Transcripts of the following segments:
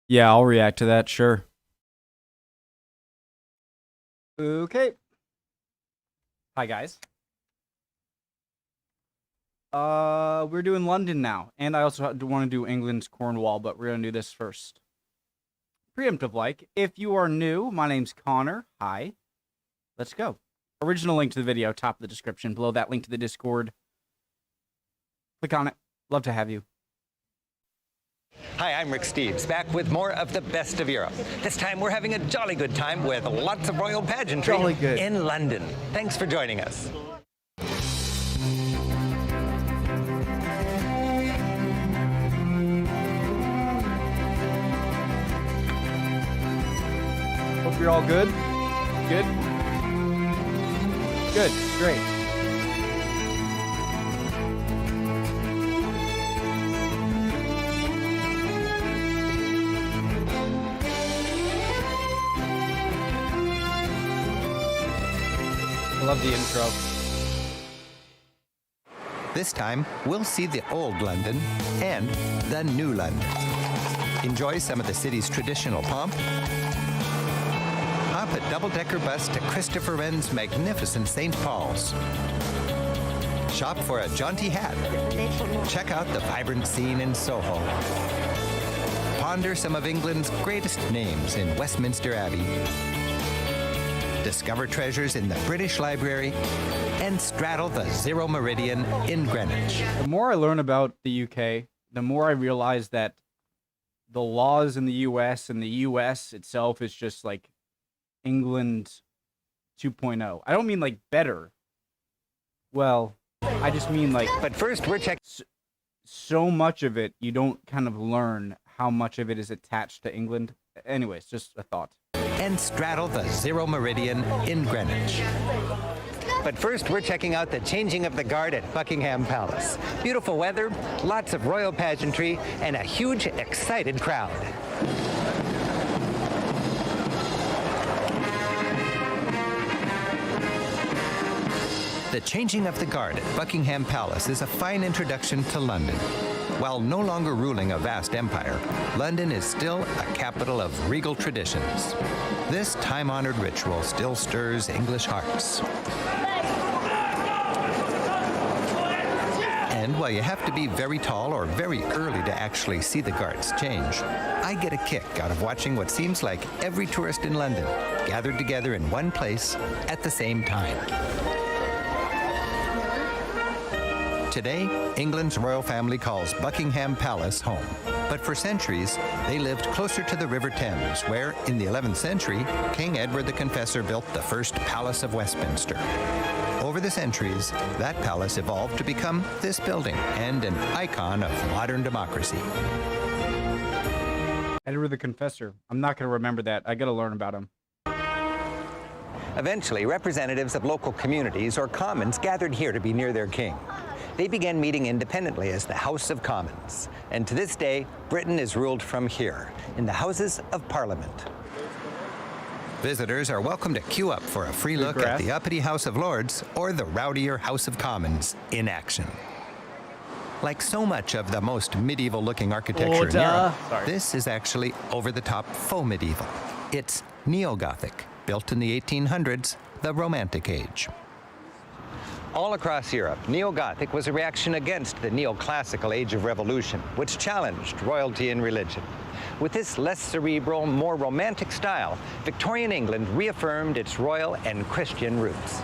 Yeah, I'll react to that, sure. Okay. Hi, guys. We're doing London now, and I also want to do England's Cornwall, but we're going to do this first. Preemptive like. If you are new, my name's Connor. Hi. Let's go. Original link to the video, top of the description. Below that, link to the Discord. Click on it. Love to have you. Hi, I'm Rick Steves, back with more of the best of Europe. This time we're having a jolly good time with lots of royal pageantry in London. Thanks for joining us. Hope you're all good. Good? Good. Great. I love the intro. This time, we'll see the old London and the new London. Enjoy some of the city's traditional pomp. Hop a double-decker bus to Christopher Wren's magnificent St. Paul's. Shop for a jaunty hat. Check out the vibrant scene in Soho. Ponder some of England's greatest names in Westminster Abbey. Discover treasures in the British Library, and straddle the Zero Meridian in Greenwich. The more I learn about the UK, the more I realize that the laws in the US and the US itself is just like England 2.0. I don't mean like better. Well, I just mean like... But first, we're checking... So much of it, you don't kind of learn how much of it is attached to England. Anyways, just a thought. And straddle the Zero Meridian in Greenwich. But first, we're checking out the changing of the guard at Buckingham Palace. Beautiful weather, lots of royal pageantry, and a huge, excited crowd. The changing of the guard at Buckingham Palace is a fine introduction to London. While no longer ruling a vast empire, London is still a capital of regal traditions. This time-honored ritual still stirs English hearts. And while you have to be very tall or very early to actually see the guards change, I get a kick out of watching what seems like every tourist in London gathered together in one place at the same time. Today, England's royal family calls Buckingham Palace home. But for centuries, they lived closer to the River Thames, where, in the 11th century, King Edward the Confessor built the first Palace of Westminster. Over the centuries, that palace evolved to become this building and an icon of modern democracy. Edward the Confessor. I'm not going to remember that. I got to learn about him. Eventually, representatives of local communities or commons gathered here to be near their king. They began meeting independently as the House of Commons. And to this day, Britain is ruled from here, in the Houses of Parliament. Visitors are welcome to queue up for a free look at the uppity House of Lords or the rowdier House of Commons in action. Like so much of the most medieval-looking architecture in Europe, this is actually over-the-top faux medieval. It's neo-Gothic, built in the 1800s, the Romantic Age. All across Europe, neo-Gothic was a reaction against the neoclassical Age of Revolution, which challenged royalty and religion. With this less cerebral, more romantic style, Victorian England reaffirmed its royal and Christian roots.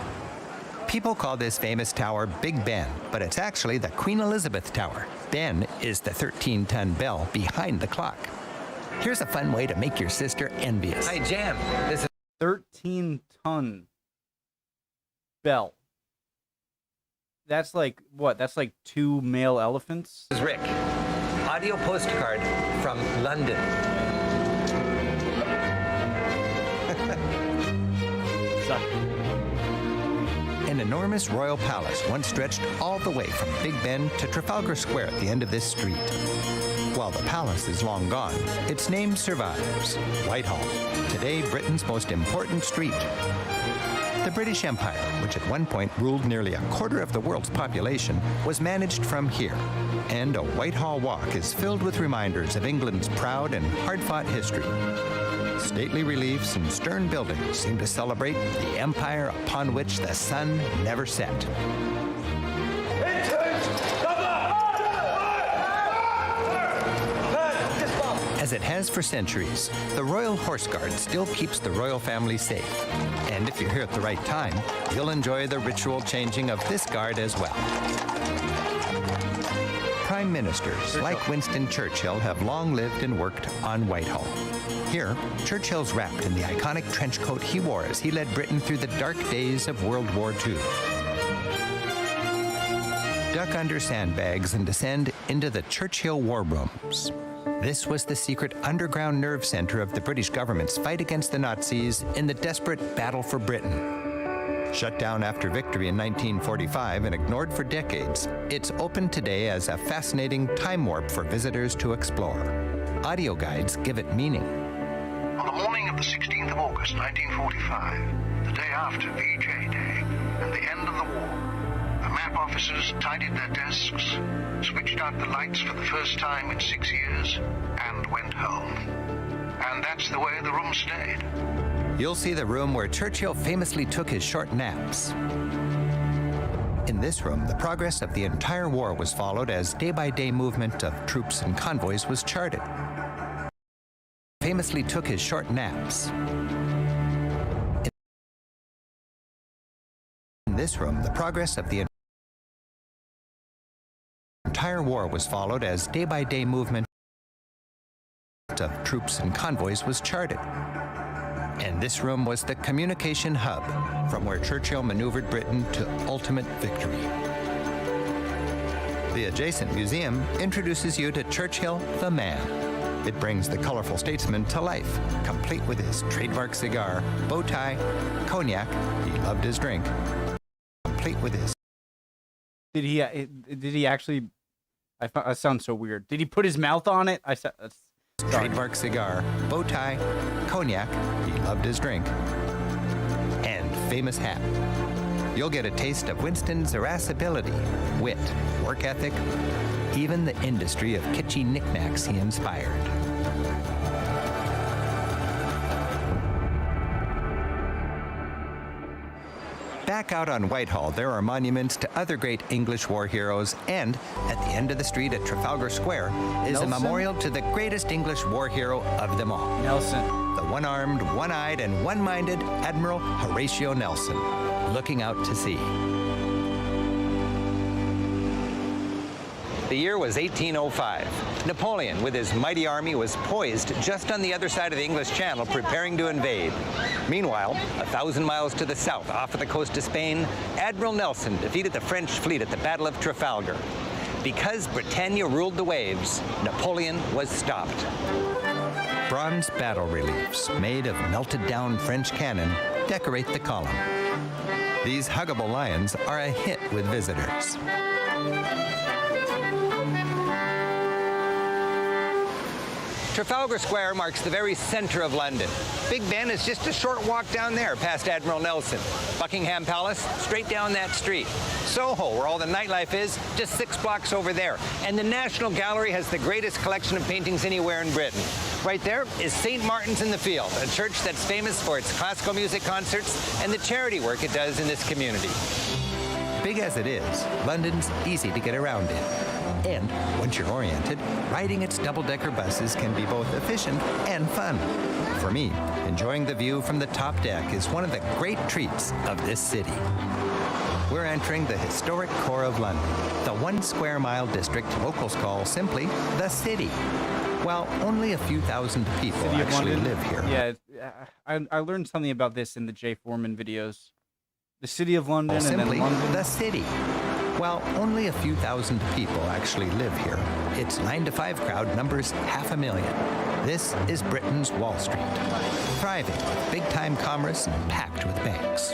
People call this famous tower Big Ben, but it's actually the Queen Elizabeth Tower. Ben is the 13-ton bell behind the clock. Here's a fun way to make your sister envious. Hi, Jan. This is 13-ton bell. That's like, what? That's like 2 male elephants? This is Rick. Audio postcard from London. An enormous royal palace once stretched all the way from Big Ben to Trafalgar Square at the end of this street. While the palace is long gone, its name survives. Whitehall, today Britain's most important street. The British Empire, which at one point ruled nearly a quarter of the world's population, was managed from here. And a Whitehall walk is filled with reminders of England's proud and hard-fought history. Stately reliefs and stern buildings seem to celebrate the empire upon which the sun never set. As it has for centuries, the Royal Horse Guard still keeps the royal family safe. And if you're here at the right time, you'll enjoy the ritual changing of this guard as well. Prime ministers like Winston Churchill have long lived and worked on Whitehall. Here, Churchill's wrapped in the iconic trench coat he wore as he led Britain through the dark days of World War II. Duck under sandbags and descend into the Churchill War Rooms. This was the secret underground nerve center of the British government's fight against the Nazis in the desperate battle for Britain. Shut down after victory in 1945 and ignored for decades, it's open today as a fascinating time warp for visitors to explore. Audio guides give it meaning. On the morning of the 16th of August, 1945, the day after VJ Day and the end of the war, the map officers tidied their desks, switched out the lights for the first time in 6 years, and went home. And that's the way the room stayed. You'll see the room where Churchill famously took his short naps. In this room, the progress of the entire war was followed as day-by-day movement of troops and convoys was charted. Famously took his short naps. In this room, the progress of the entire war was followed as day-by-day movement of troops and convoys was charted. And this room was the communication hub from where Churchill maneuvered Britain to ultimate victory. The adjacent museum introduces you to Churchill the man. It brings the colorful statesman to life, complete with his trademark cigar, bow tie, cognac, he loved his drink, complete with his... Did he actually... I sound so weird. Did he put his mouth on it? Trademark cigar, bow tie, cognac, he loved his drink, and famous hat. You'll get a taste of Winston's irascibility, wit, work ethic, even the industry of kitschy knickknacks he inspired. Back out on Whitehall, there are monuments to other great English war heroes, and at the end of the street at Trafalgar Square is a memorial to the greatest English war hero of them all. Nelson. The one-armed, one-eyed, and one-minded Admiral Horatio Nelson, looking out to sea. The year was 1805. Napoleon, with his mighty army, was poised just on the other side of the English Channel, preparing to invade. Meanwhile, 1,000 miles to the south, off of the coast of Spain, Admiral Nelson defeated the French fleet at the Battle of Trafalgar. Because Britannia ruled the waves, Napoleon was stopped. Bronze battle reliefs made of melted-down French cannon decorate the column. These huggable lions are a hit with visitors. Trafalgar Square marks the very center of London. Big Ben is just a short walk down there past Admiral Nelson. Buckingham Palace, straight down that street. Soho, where all the nightlife is, just 6 blocks over there. And the National Gallery has the greatest collection of paintings anywhere in Britain. Right there is St. Martin's in the Field, a church that's famous for its classical music concerts and the charity work it does in this community. Big as it is, London's easy to get around in. And once you're oriented, riding its double-decker buses can be both efficient and fun. For me, enjoying the view from the top deck is one of the great treats of this city. We're entering the historic core of London, the 1 square mile district locals call simply the city. Well, only a few thousand people actually live here. Yeah, I learned something about this in the Jay Foreman videos. The city of London and simply then London. The city. While only a few thousand people actually live here, its 9-to-5 crowd numbers 500,000. This is Britain's Wall Street, thriving with big-time commerce and packed with banks.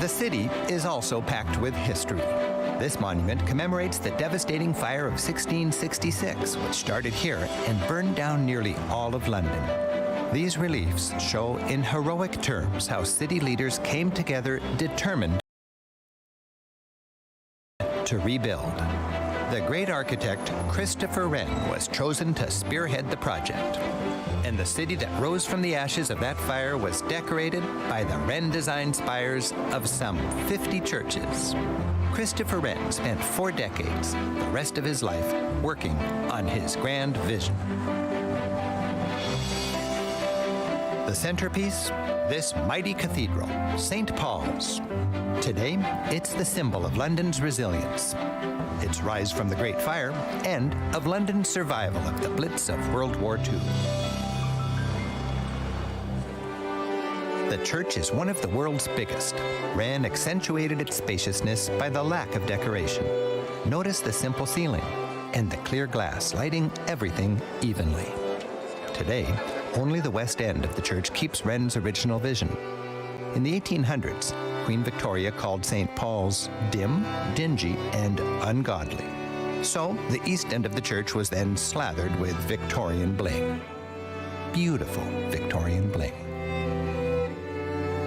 The city is also packed with history. This monument commemorates the devastating fire of 1666, which started here and burned down nearly all of London. These reliefs show in heroic terms how city leaders came together determined to rebuild. The great architect Christopher Wren was chosen to spearhead the project. And the city that rose from the ashes of that fire was decorated by the Wren-designed spires of some 50 churches. Christopher Wren spent 4 decades, the rest of his life, working on his grand vision. The centerpiece, this mighty cathedral, St. Paul's. Today, it's the symbol of London's resilience, its rise from the Great Fire, and of London's survival of the Blitz of World War II. The church is one of the world's biggest. Wren accentuated its spaciousness by the lack of decoration. Notice the simple ceiling and the clear glass lighting everything evenly. Today, only the west end of the church keeps Wren's original vision. In the 1800s, Queen Victoria called St. Paul's dim, dingy, and ungodly. So the east end of the church was then slathered with Victorian bling. Beautiful Victorian bling.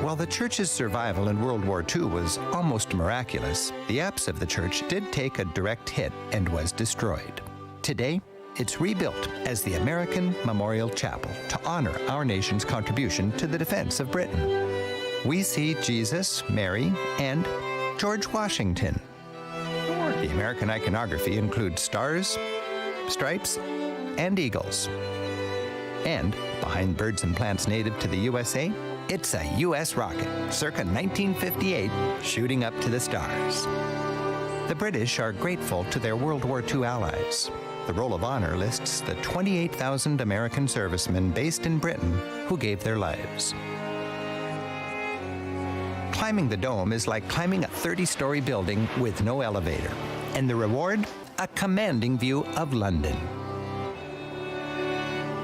While the church's survival in World War II was almost miraculous, the apse of the church did take a direct hit and was destroyed. Today, it's rebuilt as the American Memorial Chapel to honor our nation's contribution to the defense of Britain. We see Jesus, Mary, and George Washington. The American iconography includes stars, stripes, and eagles. And behind birds and plants native to the USA, it's a U.S. rocket, circa 1958, shooting up to the stars. The British are grateful to their World War II allies. The Roll of Honor lists the 28,000 American servicemen based in Britain who gave their lives. Climbing the dome is like climbing a 30-story building with no elevator. And the reward? A commanding view of London.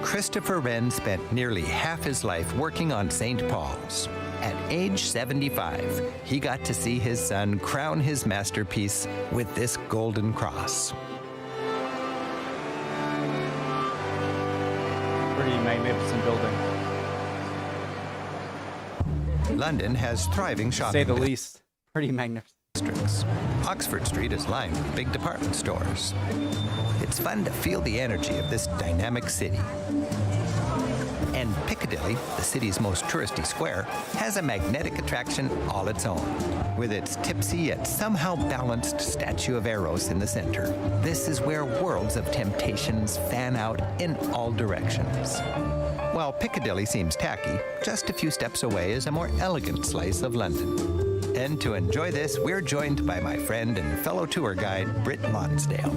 Christopher Wren spent nearly half his life working on St. Paul's. At age 75, he got to see his son crown his masterpiece with this golden cross. Pretty magnificent building. London has thriving shopping to say the least. Pretty magnificent. Districts. Oxford Street is lined with big department stores. It's fun to feel the energy of this dynamic city. And Piccadilly, the city's most touristy square, has a magnetic attraction all its own. With its tipsy yet somehow balanced statue of Eros in the center, this is where worlds of temptations fan out in all directions. While Piccadilly seems tacky, just a few steps away is a more elegant slice of London. And to enjoy this, we're joined by my friend and fellow tour guide, Britt Lonsdale.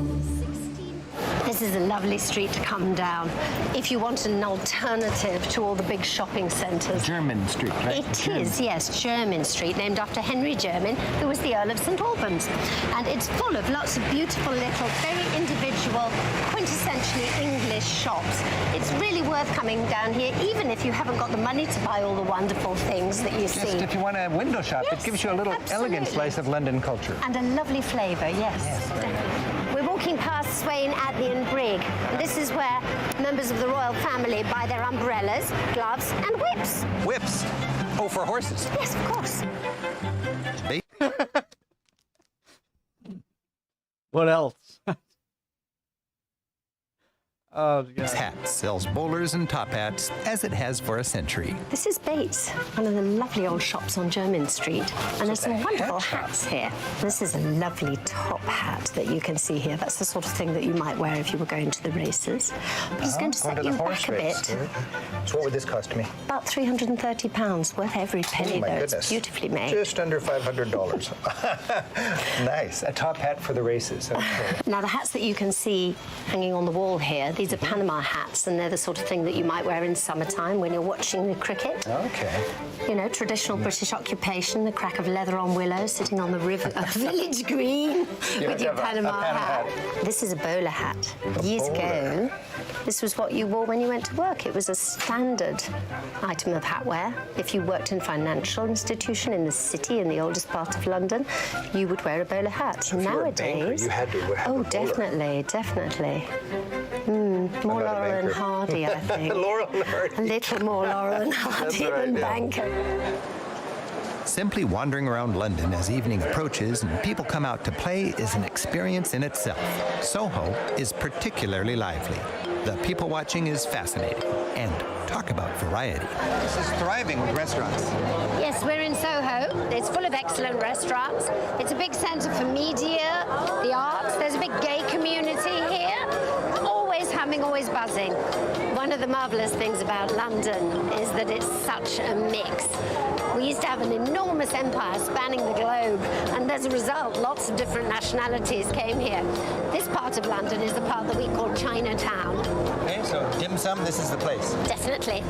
This is a lovely street to come down if you want an alternative to all the big shopping centres. Jermyn Street, right? It is, yes, Jermyn Street, named after Henry Jermyn, who was the Earl of St. Albans. And it's full of lots of beautiful little, very individual, quintessentially English shops. It's really worth coming down here, even if you haven't got the money to buy all the wonderful things that you see. Just if you want a window shop, yes, it gives you a little elegant slice of London culture. And a lovely flavour, yes, definitely. We're walking past Swain Atley and Brigg. And this is where members of the royal family buy their umbrellas, gloves, and whips. Whips? Oh, for horses? Yes, of course. What else? Oh, God. Bates Hats sells bowlers and top hats, as it has for a century. This is Bates, one of the lovely old shops on Jermyn Street. And there's some wonderful hats here. This is a lovely top hat that you can see here. That's the sort of thing that you might wear if you were going to the races. But it's going to set you back a bit. So what would this cost me? About £330, worth every penny, though. Goodness. It's beautifully made. Just under $500. Nice. A top hat for the races. Okay. Now, the hats that you can see hanging on the wall here, these are Panama hats, and they're the sort of thing that you might wear in summertime when you're watching the cricket. Okay. You know, traditional British occupation, the crack of leather on willow, sitting on the river village green with your Panama hat. This is a bowler hat. Years ago, this was what you wore when you went to work. It was a standard item of hat wear. If you worked in a financial institution in the city, in the oldest part of London, you would wear a bowler hat. So if you were a banker, you had to wear a bowler. definitely, definitely. More Laurel and Hardy, I think. Laurel and Hardy. A little more Laurel and Hardy than banker. Simply wandering around London as evening approaches and people come out to play is an experience in itself. Soho is particularly lively. The people watching is fascinating. And talk about variety. This is thriving with restaurants. Yes, we're in Soho. It's full of excellent restaurants. It's a big centre for media, the arts. There's a big gay community here. Always humming, always buzzing. One of the marvellous things about London is that it's such a mix. We used to have an enormous empire spanning the globe, and as a result, lots of different nationalities came here. This part of London is the part that we call Chinatown. Okay, so dim sum, this is the place. Definitely.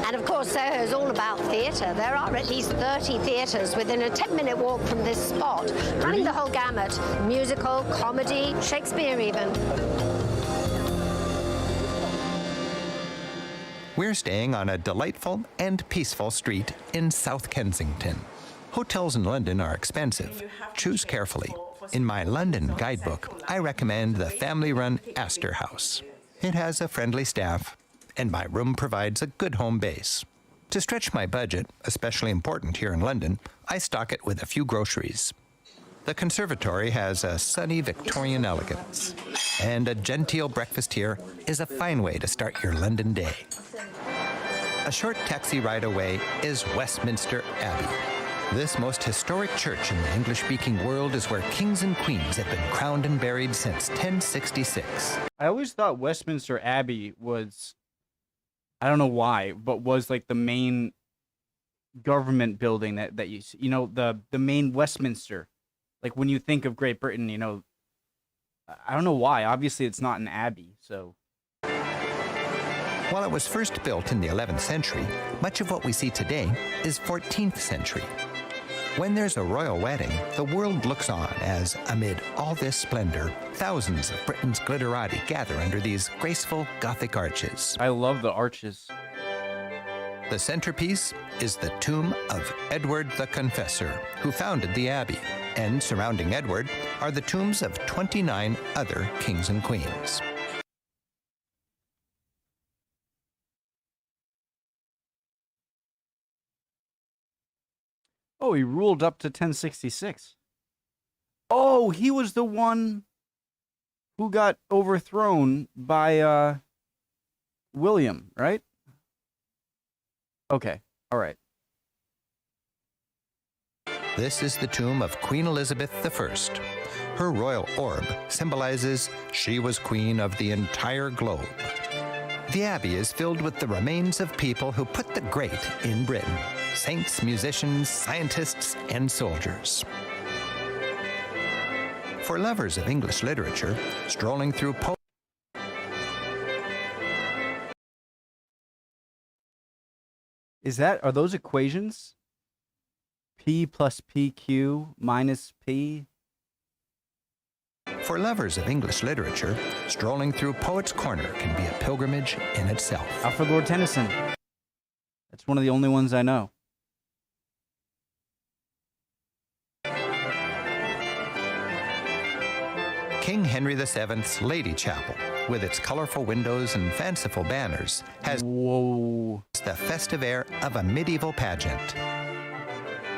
And of course, Soho is all about theatre. There are at least 30 theatres within a 10-minute walk from this spot, running the whole gamut. Musical, comedy, Shakespeare even. We're staying on a delightful and peaceful street in South Kensington. Hotels in London are expensive. Choose carefully. In my London guidebook, I recommend the family-run Astor House. It has a friendly staff, and my room provides a good home base. To stretch my budget, especially important here in London, I stock it with a few groceries. The conservatory has a sunny Victorian elegance, and a genteel breakfast here is a fine way to start your London day. A short taxi ride away is Westminster Abbey. This most historic church in the English-speaking world is where kings and queens have been crowned and buried since 1066. I always thought Westminster Abbey was, I don't know why, but was like the main government building that you see. You know, the main Westminster. Like when you think of Great Britain, you know, I don't know why. Obviously, it's not an abbey, so. While it was first built in the 11th century, much of what we see today is 14th century. When there's a royal wedding, the world looks on as, amid all this splendor, thousands of Britain's glitterati gather under these graceful Gothic arches. I love the arches. The centerpiece is the tomb of Edward the Confessor, who founded the abbey, and surrounding Edward are the tombs of 29 other kings and queens. Oh, he ruled up to 1066. Oh, he was the one who got overthrown by William, right? Okay, all right. This is the tomb of Queen Elizabeth I. Her royal orb symbolizes she was queen of the entire globe. The abbey is filled with the remains of people who put the great in Britain: saints, musicians, scientists, and soldiers. For lovers of English literature, strolling through Are those equations? P plus PQ minus P? For lovers of English literature, strolling through Poets' Corner can be a pilgrimage in itself. Alfred Lord Tennyson. That's one of the only ones I know. King Henry VII's Lady Chapel, with its colorful windows and fanciful banners, has the festive air of a medieval pageant.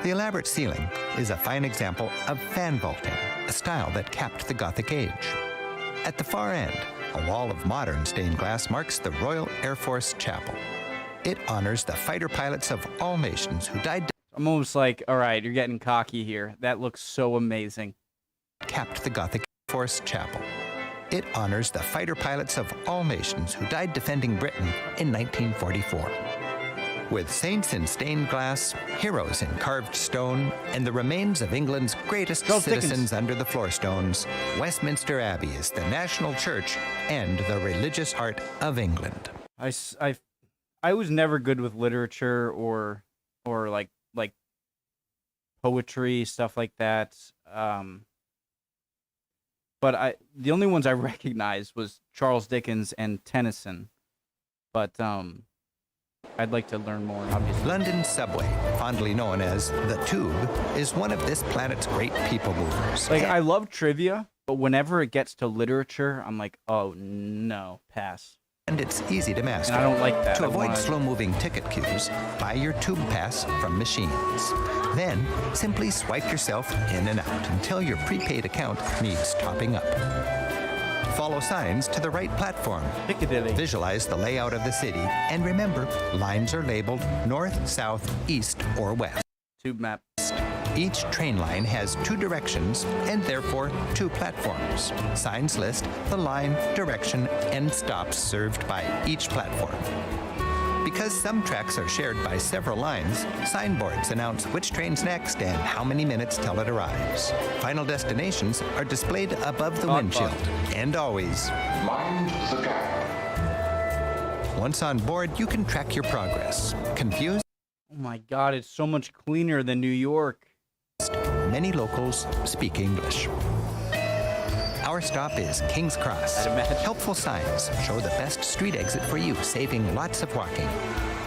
The elaborate ceiling is a fine example of fan vaulting, a style that capped the Gothic age. At the far end, a wall of modern stained glass marks the Royal Air Force Chapel. It honors the fighter pilots of all nations who died. I'm almost like, all right, you're getting cocky here. That looks so amazing. Capped the Gothic Air Force Chapel. It honors the fighter pilots of all nations who died defending Britain in 1944. With saints in stained glass, heroes in carved stone, and the remains of England's greatest citizens under the floorstones, Westminster Abbey is the national church and the religious heart of England. I was never good with literature or like poetry, stuff like that. But the only ones I recognized was Charles Dickens and Tennyson. But I'd like to learn more, obviously. London's subway, fondly known as the Tube, is one of this planet's great people movers. Like, I love trivia, But whenever it gets to literature, I'm like, oh no, pass. And it's easy to master. And I don't like that. To avoid slow-moving ticket queues, buy your tube pass from machines. Then, simply swipe yourself in and out until your prepaid account needs topping up. Follow signs to the right platform. Piccadilly. Visualize the layout of the city, and remember, lines are labeled north, south, east, or west. Tube map. Each train line has 2 directions and therefore 2 platforms. Signs list the line, direction, and stops served by each platform. Because some tracks are shared by several lines, signboards announce which train's next and how many minutes till it arrives. Final destinations are displayed above the windshield. And always, mind the gap. Once on board, you can track your progress. Confused? Oh my God, it's so much cleaner than New York. Many locals speak English. Our stop is King's Cross. Helpful signs show the best street exit for you, saving lots of walking.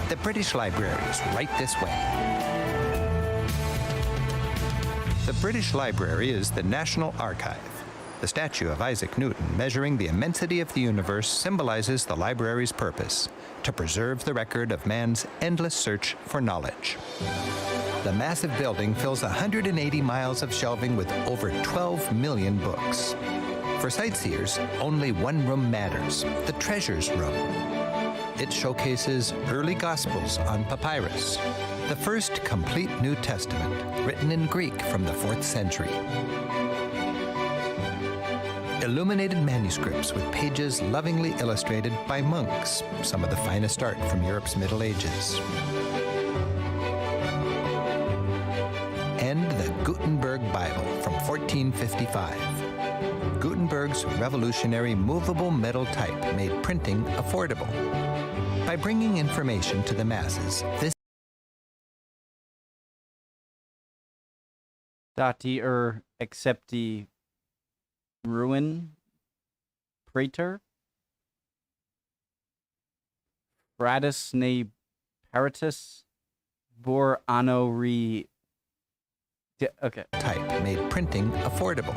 The British Library is right this way. The British Library is the National Archive. The statue of Isaac Newton measuring the immensity of the universe symbolizes the library's purpose, to preserve the record of man's endless search for knowledge. The massive building fills 180 miles of shelving with over 12 million books. For sightseers, only one room matters, the Treasures Room. It showcases early Gospels on papyrus, the first complete New Testament, written in Greek from the 4th century. Illuminated manuscripts with pages lovingly illustrated by monks, some of the finest art from Europe's Middle Ages. And the Gutenberg Bible from 1455. Gutenberg's revolutionary movable metal type made printing affordable. By bringing information to the masses, this Dati accepti ruin praetor fratus ne paratus bor anno re. Okay. Type made printing affordable.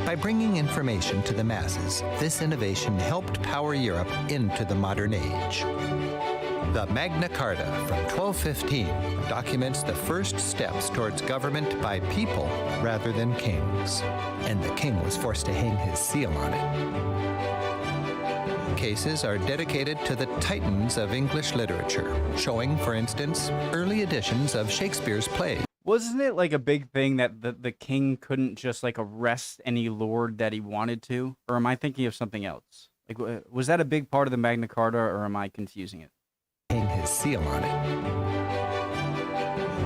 By bringing information to the masses, this innovation helped power Europe into the modern age. The Magna Carta from 1215 documents the first steps towards government by people rather than kings, and the king was forced to hang his seal on it. Cases are dedicated to the titans of English literature, showing, for instance, early editions of Shakespeare's plays. Wasn't it like a big thing that the king couldn't just like arrest any lord that he wanted to? Or am I thinking of something else? Like, was that a big part of the Magna Carta, or am I confusing it? Hang his seal on it.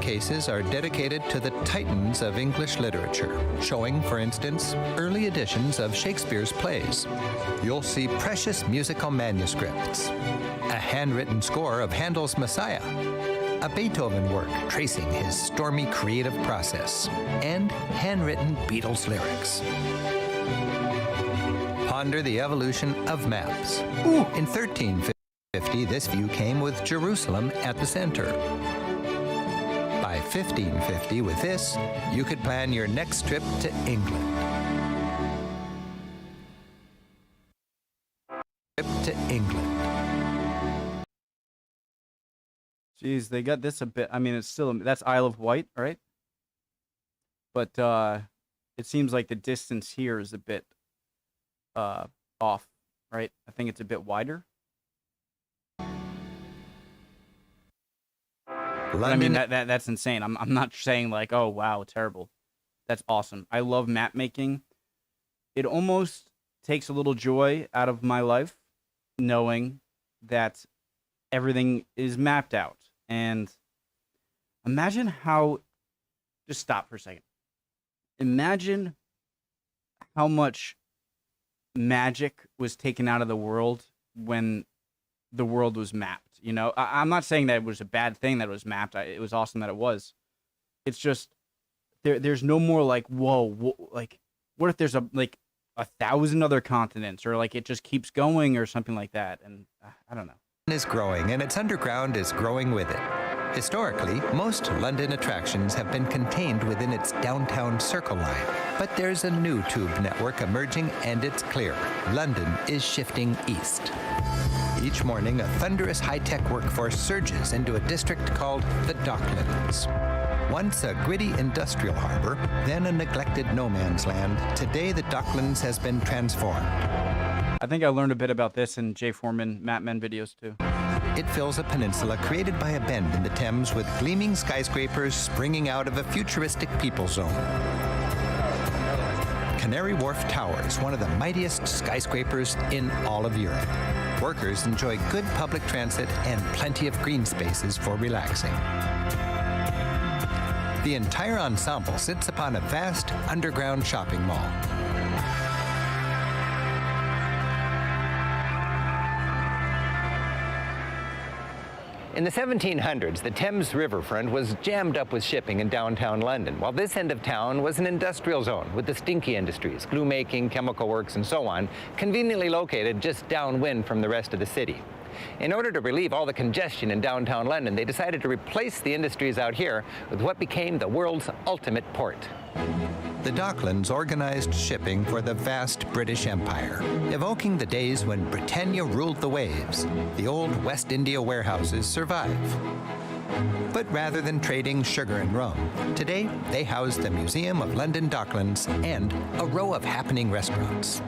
Cases are dedicated to the titans of English literature, showing, for instance, early editions of Shakespeare's plays. You'll see precious musical manuscripts, a handwritten score of Handel's Messiah, a Beethoven work tracing his stormy creative process, and handwritten Beatles lyrics. Ponder the evolution of maps. In 1350, this view came with Jerusalem at the center. By 1550, with this, you could plan your next trip to England. Jeez, they got this a bit. I mean, it's still, that's Isle of Wight, right? But it seems like the distance here is a bit off, right? I think it's a bit wider. But I mean, that's insane. I'm not saying like, oh, wow, terrible. That's awesome. I love map making. It almost takes a little joy out of my life knowing that everything is mapped out. And imagine how, just stop for a second. Imagine how much magic was taken out of the world when the world was mapped. You know, I'm not saying that it was a bad thing that it was mapped. It was awesome that it was. It's just, there's no more like, whoa, like, what if there's like 1,000 other continents, or like it just keeps going or something like that. And I don't know. Is growing, and its underground is growing with it. Historically, most London attractions have been contained within its downtown Circle Line. But there's a new tube network emerging, and it's clear London is shifting east. Each morning, a thunderous high-tech workforce surges into a district called the Docklands. Once a gritty industrial harbor, then a neglected no-man's land, today the Docklands has been transformed. I think I learned a bit about this in Jay Foreman, Matt Men videos too. It fills a peninsula created by a bend in the Thames with gleaming skyscrapers springing out of a futuristic people zone. Canary Wharf Towers, one of the mightiest skyscrapers in all of Europe. Workers enjoy good public transit and plenty of green spaces for relaxing. The entire ensemble sits upon a vast underground shopping mall. In the 1700s, the Thames riverfront was jammed up with shipping in downtown London, while this end of town was an industrial zone with the stinky industries, glue making, chemical works, and so on, conveniently located just downwind from the rest of the city. In order to relieve all the congestion in downtown London, they decided to replace the industries out here with what became the world's ultimate port. The Docklands organized shipping for the vast British Empire, evoking the days when Britannia ruled the waves. The old West India warehouses survive. But rather than trading sugar and rum, today they house the Museum of London Docklands and a row of happening restaurants.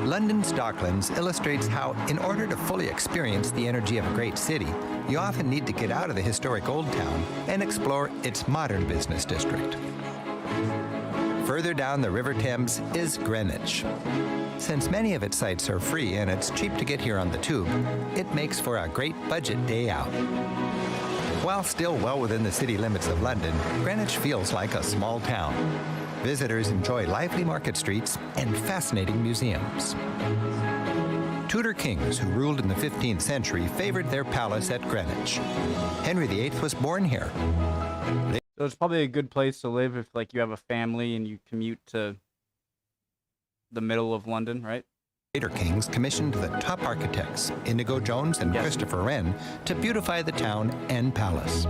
London's Docklands illustrates how, in order to fully experience the energy of a great city, you often need to get out of the historic Old Town and explore its modern business district. Further down the River Thames is Greenwich. Since many of its sites are free and it's cheap to get here on the tube, it makes for a great budget day out. While still well within the city limits of London, Greenwich feels like a small town. Visitors enjoy lively market streets and fascinating museums. Tudor kings who ruled in the 15th century favored their palace at Greenwich. Henry VIII was born here. So it's probably a good place to live if, like, you have a family and you commute to the middle of London, right? Later kings commissioned the top architects, Inigo Jones and Christopher Wren, to beautify the town and palace.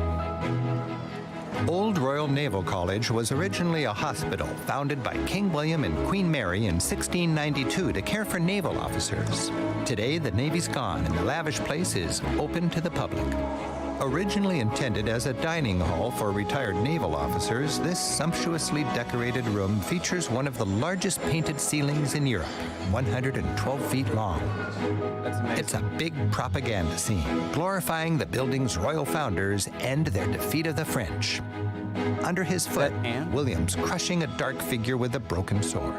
Old Royal Naval College was originally a hospital founded by King William and Queen Mary in 1692 to care for naval officers. Today, the Navy's gone and the lavish place is open to the public. Originally intended as a dining hall for retired naval officers, this sumptuously decorated room features one of the largest painted ceilings in Europe, 112 feet long. That's amazing. It's a big propaganda scene, glorifying the building's royal founders and their defeat of the French. Under his foot, William's crushing a dark figure with a broken sword,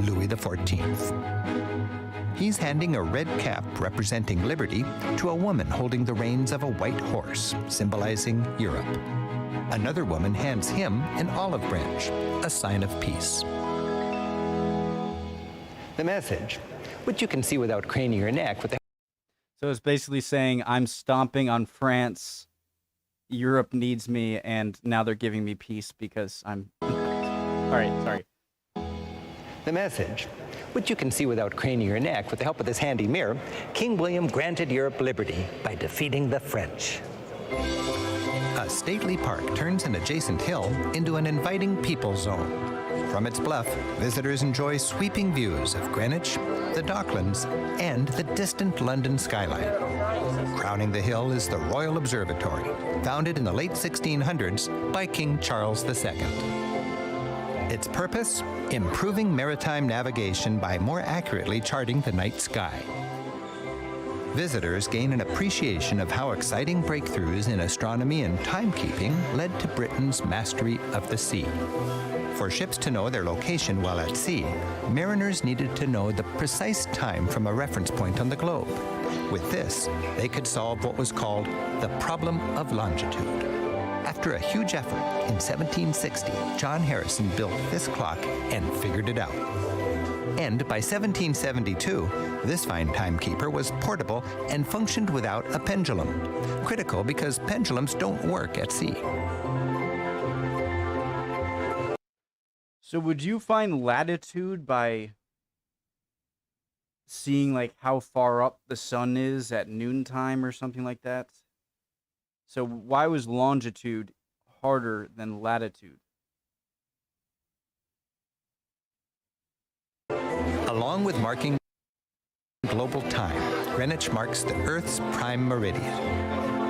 Louis XIV. He's handing a red cap representing liberty to a woman holding the reins of a white horse, symbolizing Europe. Another woman hands him an olive branch, a sign of peace. The message, which you can see without craning your neck with the... So it's basically saying, I'm stomping on France, Europe needs me, and now they're giving me peace because I'm... All right, sorry. The message, which you can see without craning your neck with the help of this handy mirror, King William granted Europe liberty by defeating the French. A stately park turns an adjacent hill into an inviting people zone. From its bluff, visitors enjoy sweeping views of Greenwich, the Docklands, and the distant London skyline. Crowning the hill is the Royal Observatory, founded in the late 1600s by King Charles II. Its purpose? Improving maritime navigation by more accurately charting the night sky. Visitors gain an appreciation of how exciting breakthroughs in astronomy and timekeeping led to Britain's mastery of the sea. For ships to know their location while at sea, mariners needed to know the precise time from a reference point on the globe. With this, they could solve what was called the problem of longitude. After a huge effort, in 1760, John Harrison built this clock and figured it out. And by 1772, this fine timekeeper was portable and functioned without a pendulum. Critical because pendulums don't work at sea. So would you find latitude by seeing like how far up the sun is at noontime or something like that. So why was longitude harder than latitude? Along with marking global time, Greenwich marks the Earth's prime meridian.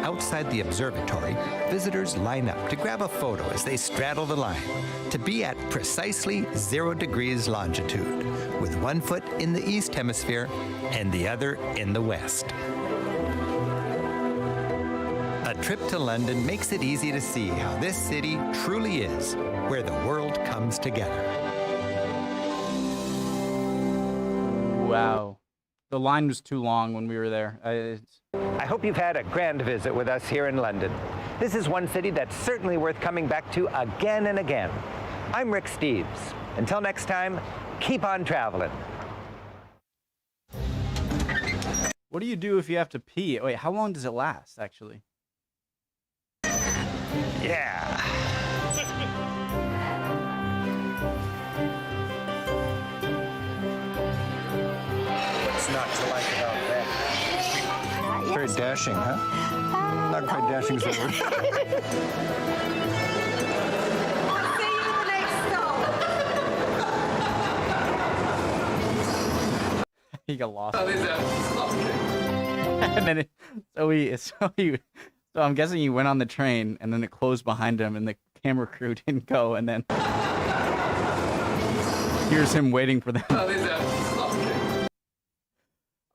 Outside the observatory, visitors line up to grab a photo as they straddle the line to be at precisely 0 degrees longitude, with one foot in the east hemisphere and the other in the west. A trip to London makes it easy to see how this city truly is where the world comes together. Wow. The line was too long when we were there. I hope you've had a grand visit with us here in London. This is one city that's certainly worth coming back to again and again. I'm Rick Steves. Until next time, keep on traveling. What do you do if you have to pee? Wait, how long does it last, actually? Yeah. What's not to like about that? Very dashing, huh? Not quite dashing is the word. He got lost. And then so I'm guessing he went on the train and then it closed behind him and the camera crew didn't go, and then here's him waiting for them.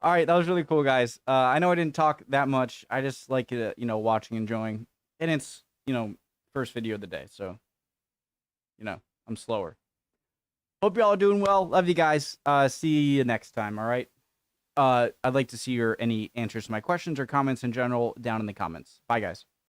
All right, that was really cool, guys. I know I didn't talk that much. I just like it, watching, enjoying, and it's first video of the day, so I'm slower. Hope y'all are doing well. Love you guys. See you next time. All right. I'd like to see any answers to my questions or comments in general down in the comments. Bye, guys.